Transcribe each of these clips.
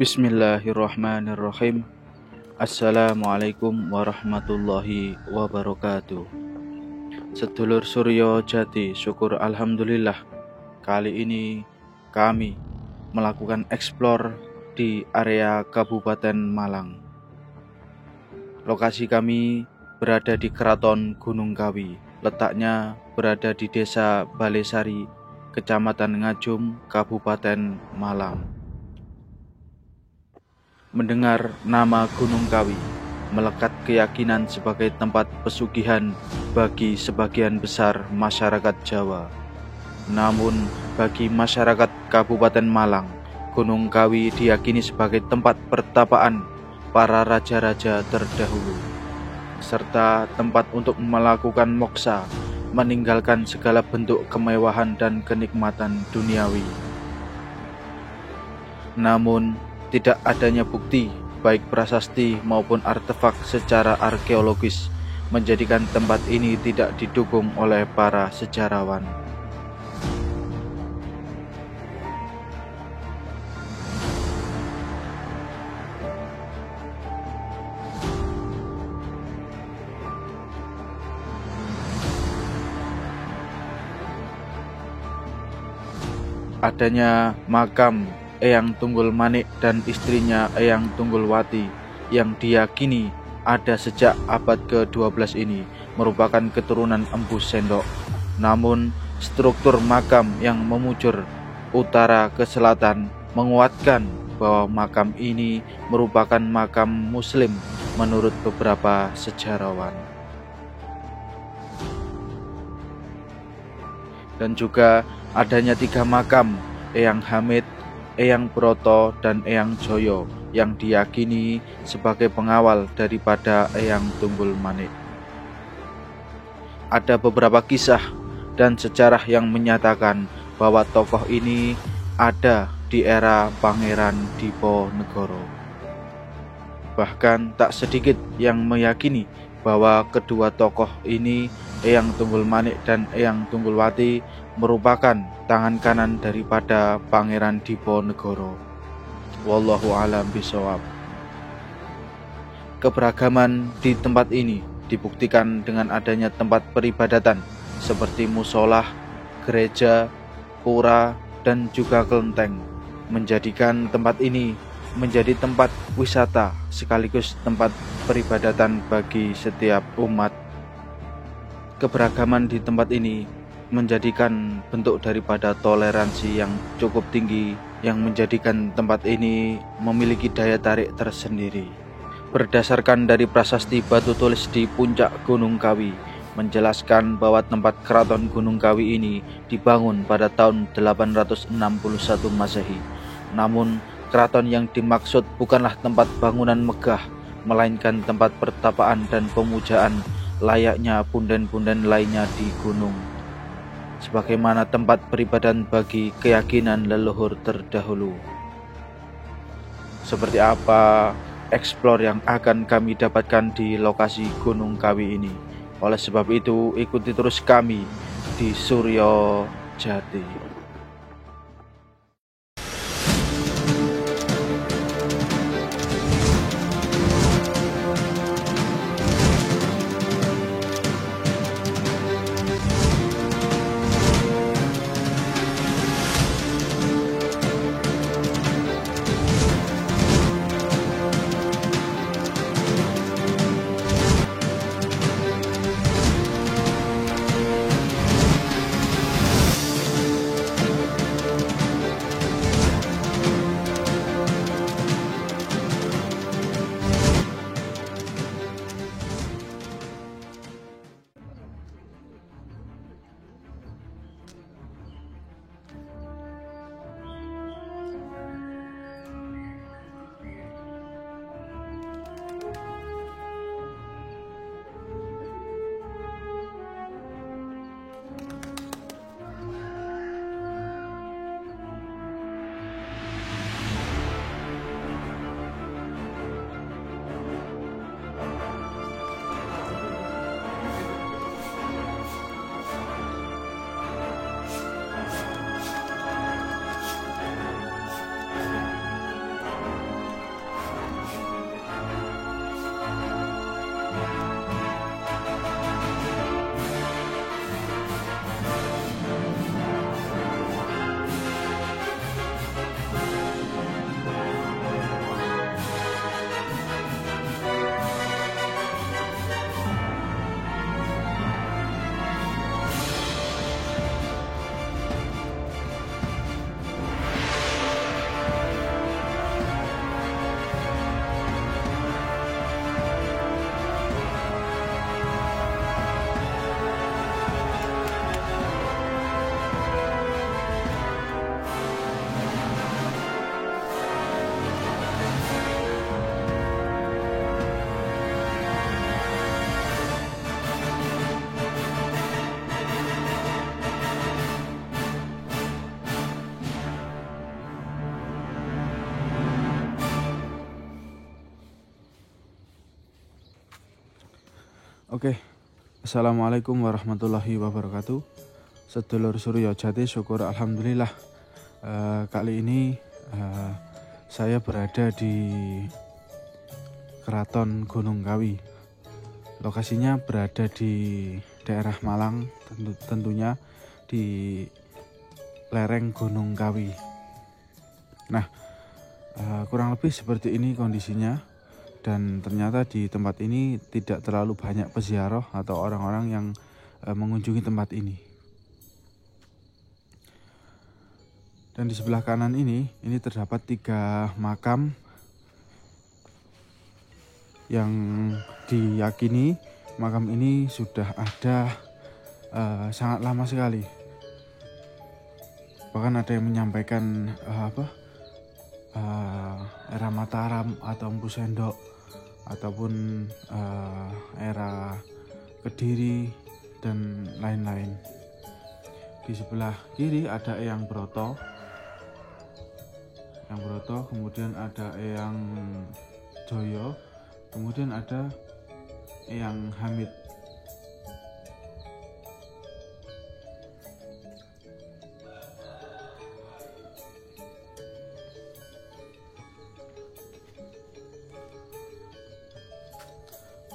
Bismillahirrahmanirrahim. Assalamualaikum warahmatullahi wabarakatuh. Sedulur Suryo Jati, syukur alhamdulillah. Kali ini kami melakukan eksplor di area Kabupaten Malang. Lokasi kami berada di Keraton Gunung Kawi. Letaknya berada di Desa Balesari, Kecamatan Ngajum, Kabupaten Malang. Mendengar nama Gunung Kawi, melekat keyakinan sebagai tempat pesugihan bagi sebagian besar masyarakat Jawa. Namun, bagi masyarakat Kabupaten Malang, Gunung Kawi diyakini sebagai tempat pertapaan para raja-raja terdahulu, serta tempat untuk melakukan moksa, meninggalkan segala bentuk kemewahan dan kenikmatan duniawi. Namun, tidak adanya bukti, baik prasasti maupun artefak secara arkeologis, menjadikan tempat ini tidak didukung oleh para sejarawan. Adanya makam Eyang Tunggul Manik dan istrinya Eyang Tunggulwati yang diyakini ada sejak abad ke-12 ini merupakan keturunan Empu Sendok. Namun, struktur makam yang memujur utara ke selatan menguatkan bahwa makam ini merupakan makam Muslim menurut beberapa sejarawan. Dan juga adanya 3 makam Eyang Hamid, Eyang Broto, dan Eyang Joyo yang diyakini sebagai pengawal daripada Eyang Tunggul Manik. Ada beberapa kisah dan sejarah yang menyatakan bahwa tokoh ini ada di era Pangeran Diponegoro. Bahkan tak sedikit yang meyakini bahwa kedua tokoh ini, Eyang Tunggul Manik dan Eyang Tunggulwati, merupakan tangan kanan daripada Pangeran Diponegoro. Wallahu a'lam bishawab. Keberagaman di tempat ini dibuktikan dengan adanya tempat peribadatan seperti musolah, gereja, pura, dan juga kelenteng, menjadikan tempat ini menjadi tempat wisata sekaligus tempat peribadatan bagi setiap umat. Keberagaman di tempat ini menjadikan bentuk daripada toleransi yang cukup tinggi yang menjadikan tempat ini memiliki daya tarik tersendiri. Berdasarkan dari prasasti batu tulis di puncak Gunung Kawi menjelaskan bahwa tempat Keraton Gunung Kawi ini dibangun pada tahun 861 Masehi. Namun, keraton yang dimaksud bukanlah tempat bangunan megah, melainkan tempat pertapaan dan pemujaan layaknya punden-punden lainnya di gunung, sebagaimana tempat peribadatan bagi keyakinan leluhur terdahulu. Seperti apa eksplor yang akan kami dapatkan di lokasi Gunung Kawi ini? Oleh sebab itu, ikuti terus kami di Suryo Jati. Oke, Assalamualaikum warahmatullahi wabarakatuh. Sedulur Suryo Jati, syukur alhamdulillah. Kali ini saya berada di Keraton Gunung Kawi. Lokasinya berada di daerah Malang, tentunya di lereng Gunung Kawi. Nah, kurang lebih seperti ini kondisinya. Dan ternyata di tempat ini tidak terlalu banyak peziarah atau orang-orang yang mengunjungi tempat ini. Dan di sebelah kanan ini terdapat 3 makam yang diyakini makam ini sudah ada sangat lama sekali. Bahkan ada yang menyampaikan era Mataram atau Empu Sendok ataupun era Kediri dan lain-lain. Di sebelah kiri ada Eyang Broto, kemudian ada Eyang Joyo, kemudian ada Eyang Hamid.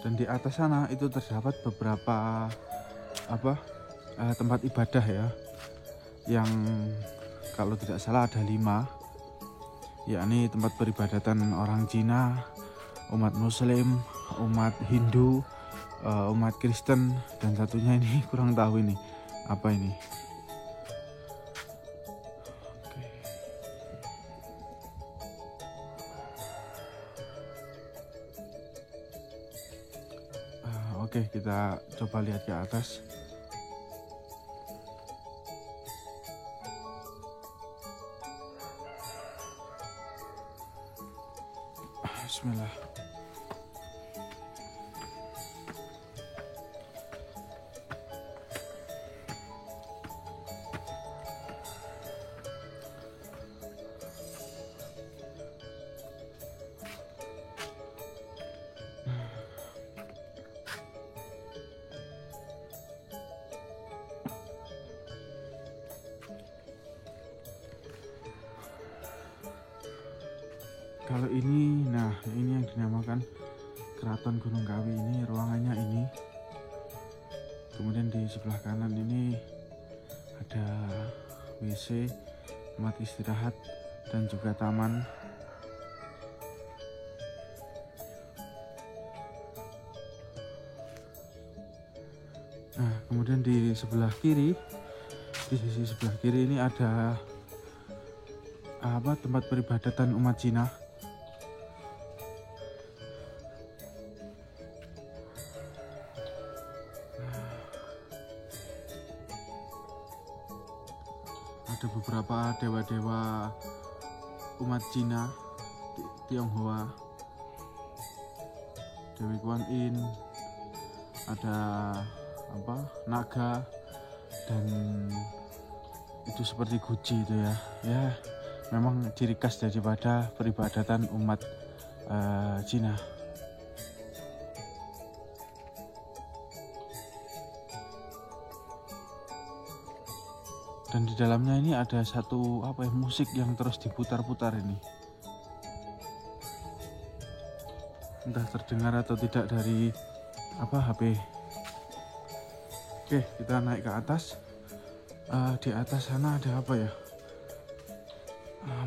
Dan di atas sana itu terdapat beberapa tempat ibadah ya, yang kalau tidak salah ada 5, yakni tempat peribadatan orang Cina, umat Muslim, umat Hindu, umat Kristen, dan satunya ini kurang tahu ini apa ini. Oke, kita coba lihat ke atas. Bismillah. Kalau ini, ini yang dinamakan Keraton Gunung Kawi. Ini ruangannya ini. Kemudian di sebelah kanan ini ada WC, tempat istirahat, dan juga taman. Nah, kemudian di sebelah kiri, di sisi sebelah kiri ini ada tempat peribadatan umat Cina. Ada beberapa dewa-dewa umat Cina, Tionghoa, Dewi Kuan Yin, ada naga, dan itu seperti guci itu ya. Ya, memang ciri khas daripada peribadatan umat Cina. Dan di dalamnya ini ada satu musik yang terus diputar-putar ini. Entah terdengar atau tidak dari HP. Oke, kita naik ke atas. Di atas sana ada apa ya?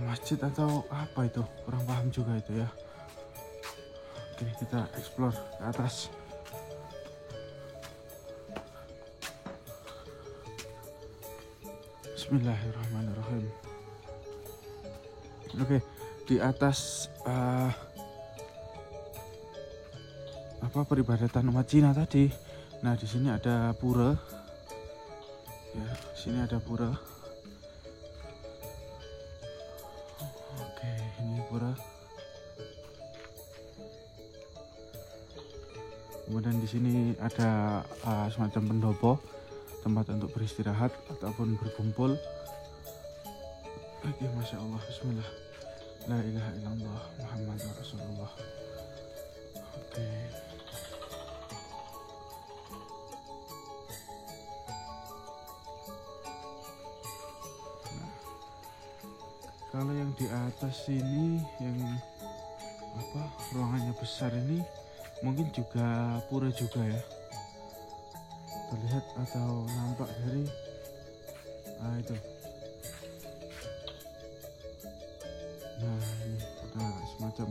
Masjid atau apa itu? Kurang paham juga itu ya. Oke, kita explore ke atas. Bismillahirrahmanirrahim. Oke, di atas peribadatan umat Cina tadi. Nah, di sini ada pura. Ya, di sini ada pura. Oke, ini pura. Kemudian di sini ada semacam pendopo, tempat untuk beristirahat ataupun berkumpul. Oke, Masya Allah, Bismillah, La ilaha illallah Muhammad Rasulullah. Oke. Kalau yang di atas ini, yang ruangannya besar ini, mungkin juga pura juga ya, terlihat atau nampak dari itu. Nah, ini ada semacam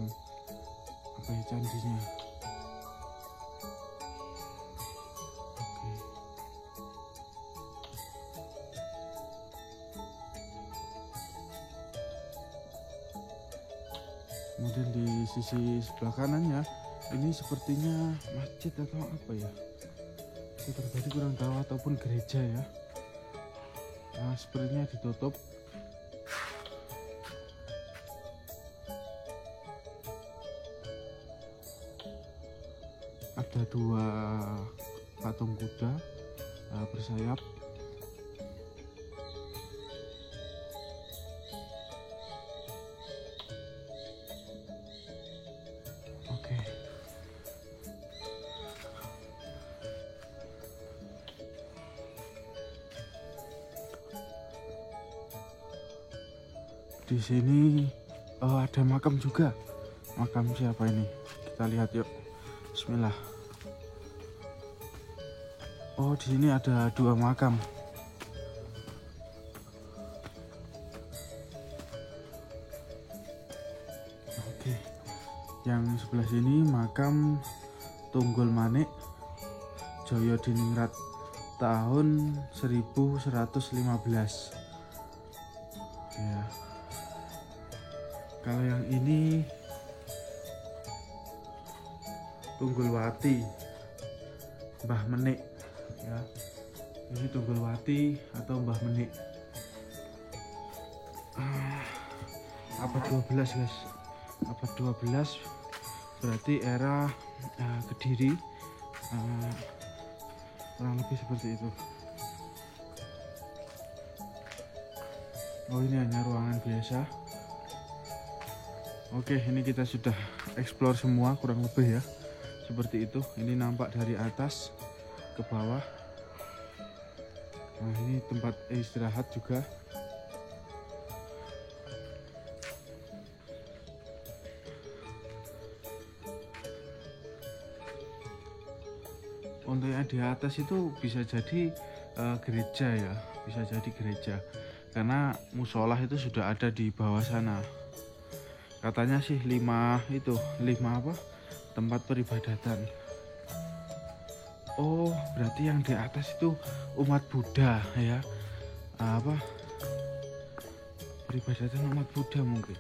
candinya. Oke. Kemudian di sisi sebelah kanannya ini sepertinya masjid atau apa ya, saya pribadi kurang tahu, ataupun gereja ya. Nah, sepertinya ditutup. Ada dua patung kuda bersayap. Oke. Di sini ada makam juga. Makam siapa ini? Kita lihat yuk. Bismillah. Oh, di sini ada dua makam. Oke. Yang sebelah sini makam Tunggul Manik Joyo Diningrat tahun 1115. Ya. Kalau yang ini Tunggulwati Mbah Menik ya. Ini Tunggulwati atau Mbah Menik. Abad 12 guys. Abad 12 berarti era Kediri, kurang lebih seperti itu. Oh, ini hanya ruangan biasa. Oke, ini kita sudah explore semua kurang lebih ya, seperti itu. Ini nampak dari atas ke bawah. Nah, ini tempat istirahat juga. Untuk yang di atas itu bisa jadi gereja ya, bisa jadi gereja, karena musolah itu sudah ada di bawah sana. Katanya sih 5 tempat peribadatan. Oh, berarti yang di atas itu umat Buddha ya. Peribadatan umat Buddha mungkin.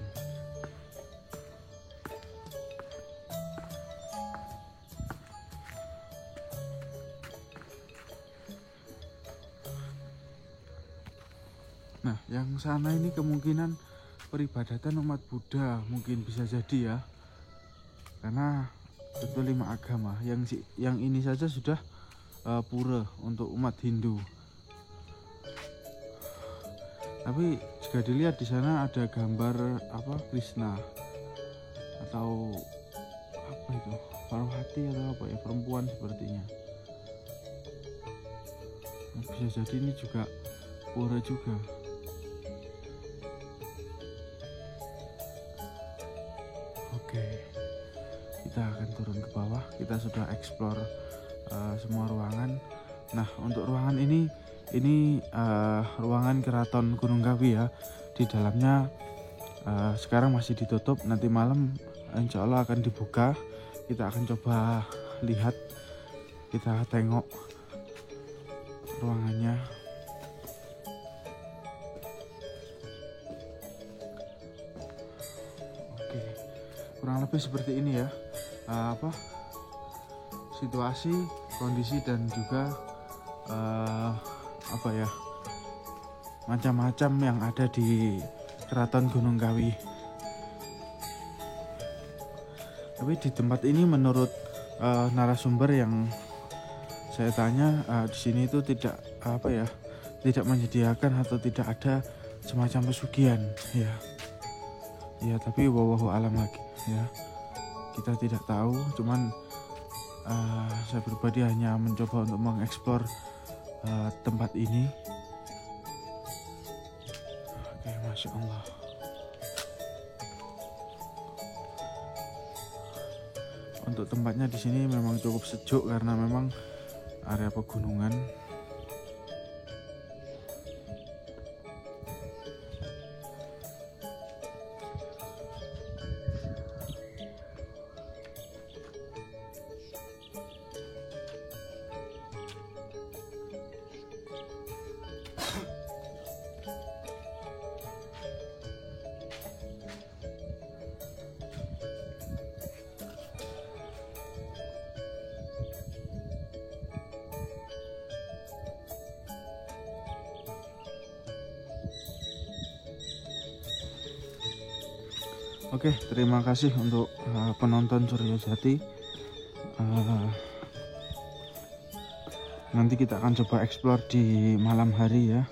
Nah, yang sana ini kemungkinan peribadatan umat Buddha, mungkin bisa jadi ya, karena tentu 5 agama. Yang ini saja sudah pura untuk umat Hindu. Tapi jika dilihat di sana ada gambar Krishna atau apa itu, Parwati atau apa ya, perempuan sepertinya. Nah, bisa jadi ini juga pura juga. Oke, kita akan turun ke bawah. Kita sudah explore semua ruangan. Nah, untuk ruangan ini ruangan Keraton Gunung Kawi ya. Di dalamnya sekarang masih ditutup. Nanti malam insya Allah akan dibuka. Kita akan coba lihat, kita tengok ruangannya. Oke, kurang lebih seperti ini ya, situasi, kondisi, dan juga macam-macam yang ada di Keraton Gunung Kawi. Tapi di tempat ini menurut narasumber yang saya tanya, di sini itu tidak menyediakan atau tidak ada semacam pesugihan ya. Ya, tapi wallahu alam lagi ya. Kita tidak tahu, cuman saya pribadi hanya mencoba untuk mengeksplor tempat ini. Oke, Masya Allah. Untuk tempatnya di sini memang cukup sejuk karena memang area pegunungan. Oke, terima kasih untuk penonton Suryojati. Nanti kita akan coba explore di malam hari ya,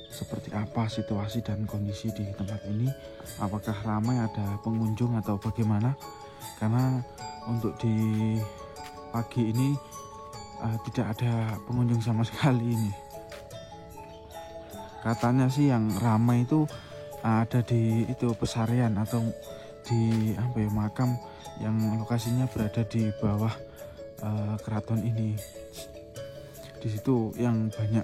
seperti apa situasi dan kondisi di tempat ini, apakah ramai ada pengunjung atau bagaimana. Karena untuk di pagi ini tidak ada pengunjung sama sekali ini. Katanya sih yang ramai itu ada di itu pesarian atau di makam yang lokasinya berada di bawah keraton ini. Di situ yang banyak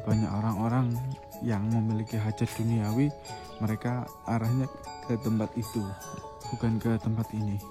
banyak orang-orang yang memiliki hajat duniawi, mereka arahnya ke tempat itu, bukan ke tempat ini.